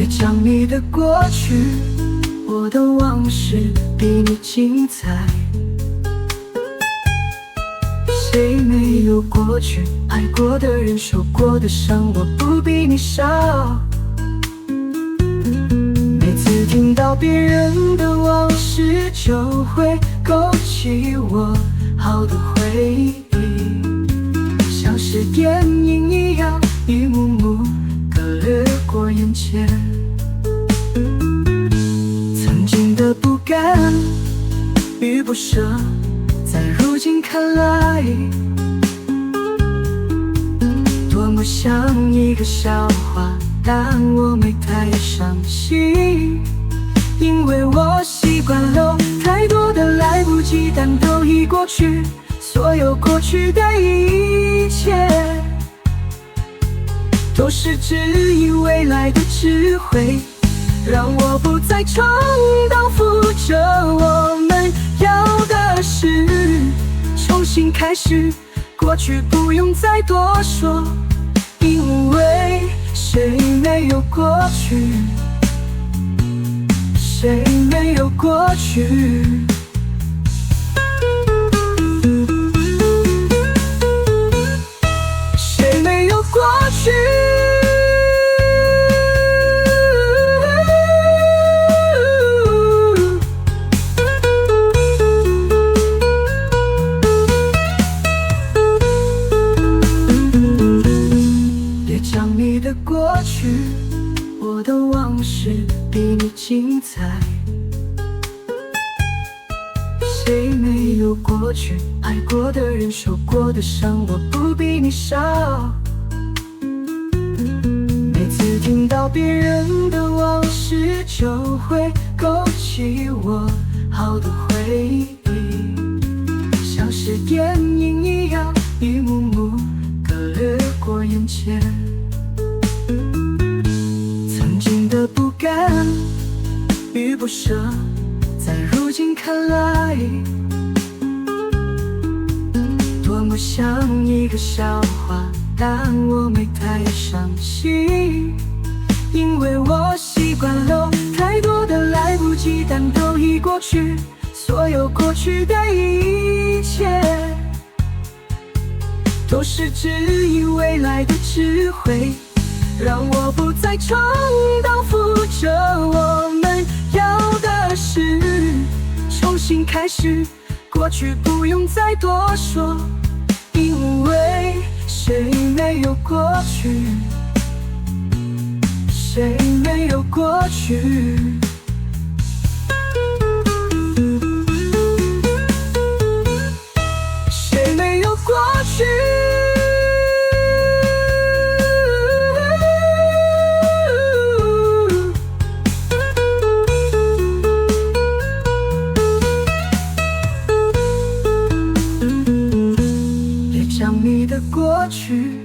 别讲你的过去，我的往事比你精彩。谁没有过去？爱过的人受过的伤，我不比你少。每次听到别人的往事，就会勾起我好多回忆，像是电影一样，一幕幕地掠过眼前。曾经的不甘与不舍，在如今看来，多么像一个笑话，但我没太伤心，因为我习惯了太多的来不及，但都已过去。所有过去的一切，都是指引未来的智慧，让我不再重蹈覆辙。我们要的是重新开始，过去不用再多说，因为谁没有过去？谁没有过去？谁没有过去？别讲你的过去，我的往事比你精彩。谁没有过去？爱过的人受过的伤，我不比你少。每次听到别人的往事，就会勾起我好多回忆，像是电影一样，一幕幕地掠过眼前。曾经的不甘与不舍，在如今看来，多么像一个笑话，但我没太伤心，因为我习惯了太多的来不及，但都已过去。所有过去的一切，都是指引未来的智慧，让我不再重蹈覆辙。我们要的是重新开始，过去不用再多说，因为谁没有过去？谁没有过去？谁没有过去？讲你的过去，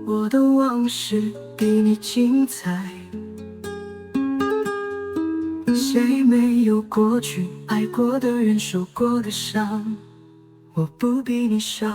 我的往事比你精彩。谁没有过去？爱过的人受过的伤，我不比你少。